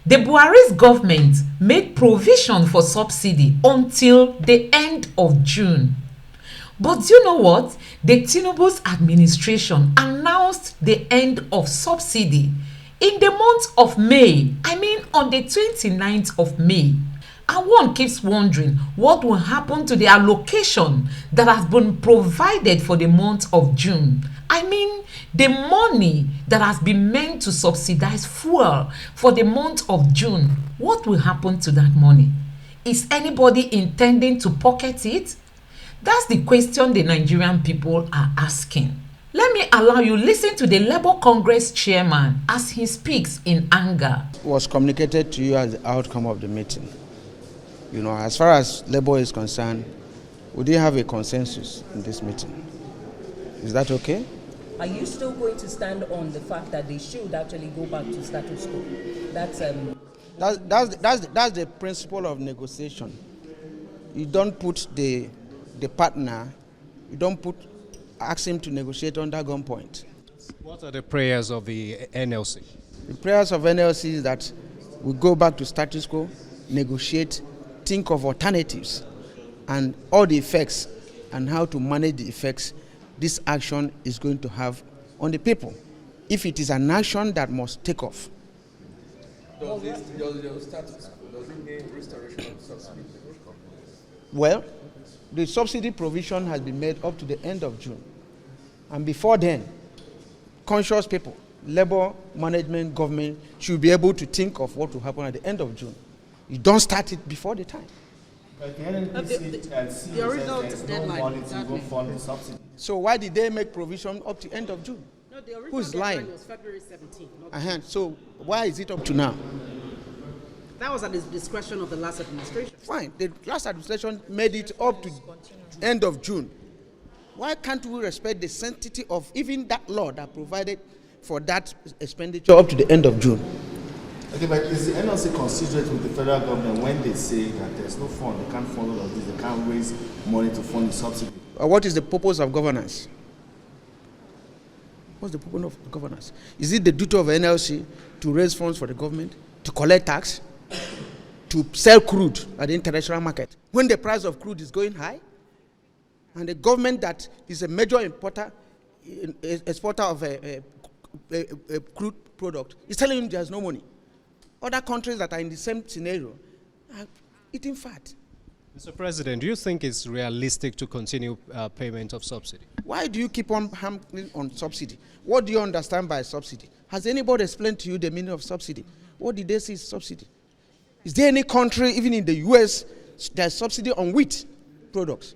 The Buhari's government made provision for subsidy until the end of June. But you know what? The Tinubu's administration announced the end of subsidy in the month of May. On the 29th of May. And one keeps wondering what will happen to the allocation that has been provided for the month of June. The money that has been meant to subsidize fuel for the month of June. What will happen to that money? Is anybody intending to pocket it? That's the question the Nigerian people are asking. Let me allow you listen to the Labour Congress chairman as he speaks in anger. Was communicated to you as the outcome of the meeting. As far as Labour is concerned, we didn't have a consensus in this meeting. Is that okay? Are you still going to stand on the fact that they should actually go back to status quo? That's the principle of negotiation. You don't put the partner, ask him to negotiate under gunpoint. What are the prayers of the NLC? The prayers of NLC is that we go back to status quo, negotiate, think of alternatives and all the effects and how to manage the effects this action is going to have on the people. If it is an action that must take off. Does it mean restoration of subsidy? Well, the subsidy provision has been made up to the end of June. And before then, conscious people, labor, management, government should be able to think of what will happen at the end of June. You don't start it before the time. But the original deadline So why did they make provision up to end of June? No, the original Who's lying? deadline was February 17th. So why is it up to now? That was at the discretion of the last administration. Fine. The last administration made it up to end of June. Why can't we respect the sanctity of even that law that provided for that expenditure up to the end of June? Okay, but is the NLC considerate with the federal government when they say that there's no fund, they can't fund all of this, they can't raise money to fund the subsidy? What is the purpose of governance? What's the purpose of governance? Is it the duty of NLC to raise funds for the government, to collect tax, to sell crude at the international market when the price of crude is going high? And the government that is a major exporter of a crude product is telling him there's no money. Other countries that are in the same scenario are eating fat. Mr. President, do you think it's realistic to continue payment of subsidy? Why do you keep on hammering on subsidy? What do you understand by subsidy? Has anybody explained to you the meaning of subsidy? What did they say is subsidy? Is there any country, even in the US, there's subsidy on wheat products?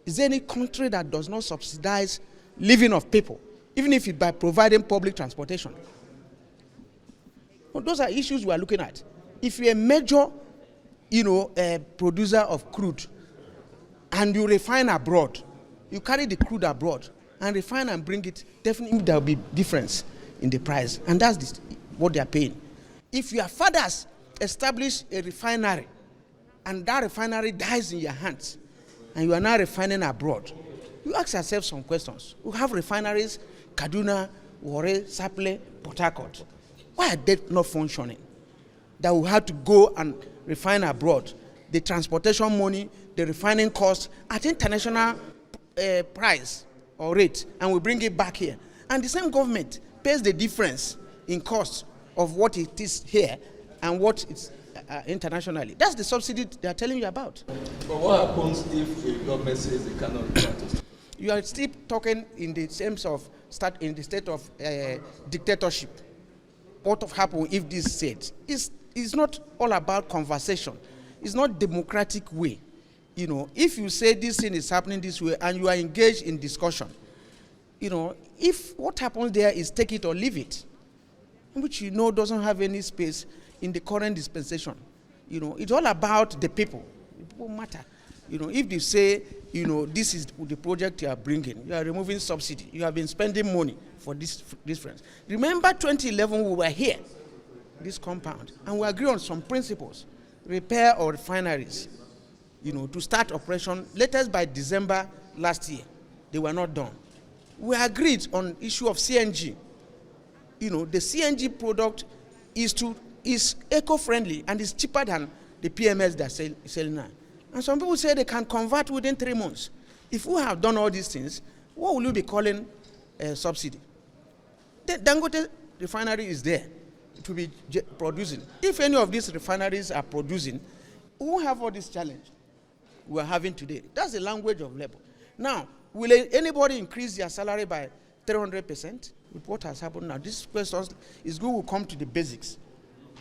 Is there any country that does not subsidize living of people, even if it's by providing public transportation? Well, those are issues we are looking at. If you're a major, producer of crude, and you refine abroad, you carry the crude abroad and refine and bring it, definitely there will be difference in the price, and that's what they are paying. If your fathers establish a refinery, and that refinery dies in your hands, and you are now refining abroad, you ask yourself some questions. You have refineries, Kaduna, Warri, Sapele, Port Harcourt. Why are they not functioning? That we have to go and refine abroad. The transportation money, the refining cost at international price or rate, and we bring it back here. And the same government pays the difference in cost of what it is here and what it's internationally. That's the subsidy they are telling you about. But what happens if the government says they cannot grant? You are still talking in the sense of in the state of dictatorship. What will happen if this is said? It's not all about conversation. It's not democratic way. If you say this thing is happening this way and you are engaged in discussion, if what happens there is take it or leave it, which doesn't have any space in the current dispensation. It's all about the people. The people matter. If they say, this is the project you are bringing, you are removing subsidy, you have been spending money for this friends. Remember 2011, we were here, this compound, and we agreed on some principles, repair our refineries, to start operation latest by December last year. They were not done. We agreed on issue of CNG. The CNG product is to is eco-friendly and is cheaper than the PMS they're selling now. And some people say they can convert within 3 months. If we have done all these things, what will you be calling a subsidy? The Dangote refinery is there to be producing. If any of these refineries are producing, we won't have all this challenge we're having today. That's the language of labor. Now, will anybody increase their salary by 300% with what has happened now? This question is good. We'll come to the basics.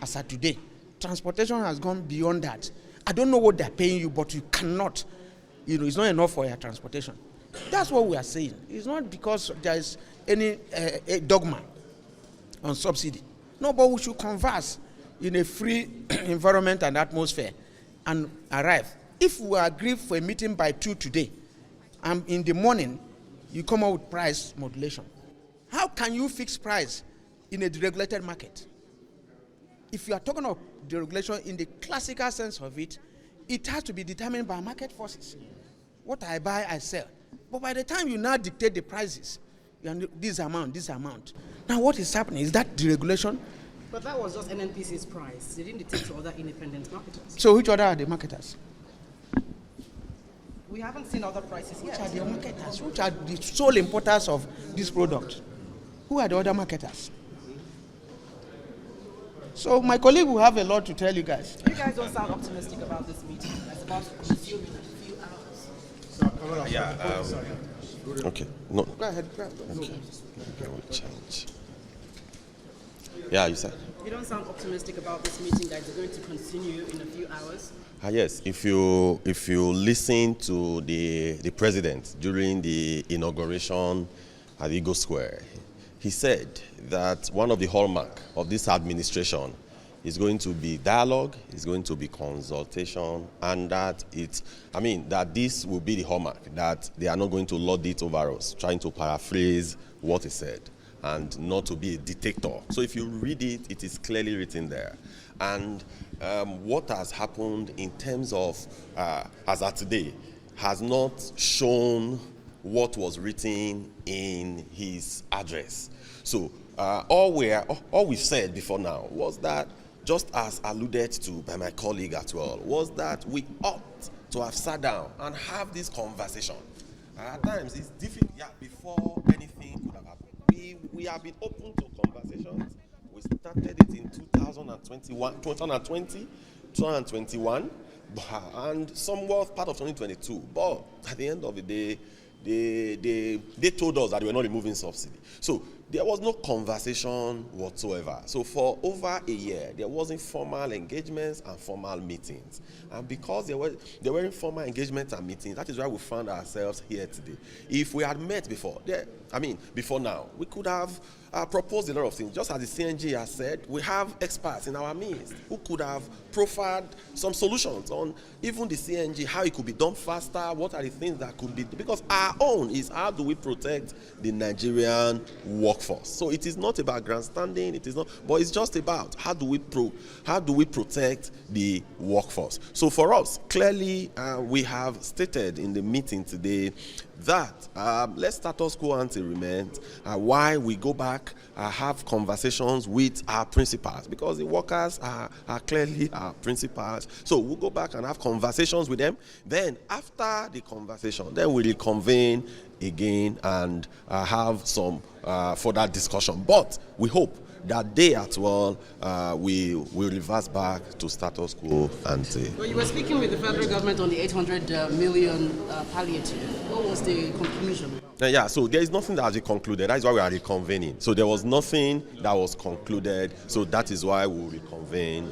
As of today, transportation has gone beyond that. I don't know what they're paying you, but you cannot, it's not enough for your transportation. That's what we are saying. It's not because there is any a dogma on subsidy. No, but we should converse in a free environment and atmosphere and arrive. If we agree for a meeting by 2 today, and in the morning, you come out with price modulation. How can you fix price in a deregulated market? If you are talking of deregulation in the classical sense of it, it has to be determined by market forces. What I buy, I sell. But by the time you now dictate the prices, this amount. Now what is happening? Is that deregulation? But that was just NNPC's price. They didn't dictate to other independent marketers. So which other are the marketers? We haven't seen other prices yet. Which are the marketers? Which are the sole importers of this product? Who are the other marketers? So my colleague will have a lot to tell you guys. You guys don't sound optimistic about this meeting. It's about to consume in a few hours. Okay. No. Go ahead. Okay. I will change. Yeah, you said. You don't sound optimistic about this meeting that is going to continue in a few hours. Yes. If you listen to the president during the inauguration at Eagle Square, he said that one of the hallmark of this administration is going to be dialogue, is going to be consultation, and that that this will be the hallmark, that they are not going to lord it over us, trying to paraphrase what he said, and not to be a dictator. So if you read it, it is clearly written there. And what has happened in terms of, as of today, has not shown what was written in his address. So all we've said before now was that, just as alluded to by my colleague as well, was that we ought to have sat down and have this conversation. At times it's difficult, before anything could have happened. We have been open to conversations. We started it in 2021, and somewhat part of 2022. But at the end of the day, they told us that they were not removing subsidy. So there was no conversation whatsoever. So for over a year, there wasn't formal engagements and formal meetings. And because there were informal engagements and meetings, that is why we found ourselves here today. If we had met before now, we could have proposed a lot of things. Just as the CNG has said, we have experts in our midst who could have profiled some solutions on even the CNG, how it could be done faster, what are the things that could be, because our own is how do we protect the Nigerian workforce. So it is not about grandstanding, it is not, but it's just about how do we protect the workforce. So for us, clearly, we have stated in the meeting today that let's status quo ante remain, why we go back, have conversations with our principals, because the workers are clearly our principals. So we'll go back and have conversations with them. Then after the conversation, then we'll reconvene again and have some further discussion. But we hope that day as well, we will reverse back to status quo ante. Well, you were speaking with the federal government on the 800 million palliative. What was the conclusion? So there is nothing that has been concluded. That is why we are reconvening. So there was nothing that was concluded. So that is why we will reconvene.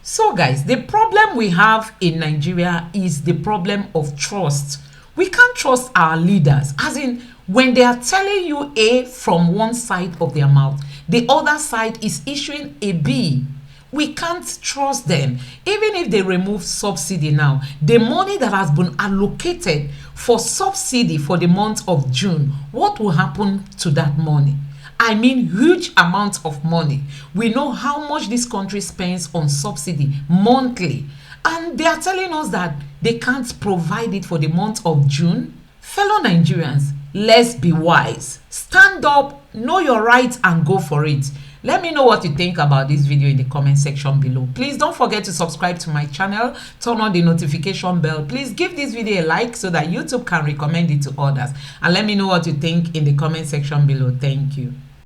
So guys, the problem we have in Nigeria is the problem of trust. We can't trust our leaders, as in when they are telling you A from one side of their mouth, the other side is issuing a B. We can't trust them. Even if they remove subsidy now, the money that has been allocated for subsidy for the month of June, what will happen to that money? I mean, huge amounts of money. We know how much this country spends on subsidy monthly, and they are telling us that they can't provide it for the month of June. Fellow Nigerians, let's be wise. Stand up, know your rights, and go for it. Let me know what you think about this video in the comment section below. Please don't forget to subscribe to my channel, turn on the notification bell. Please give this video a like so that YouTube can recommend it to others, and let me know what you think in the comment section below. Thank you.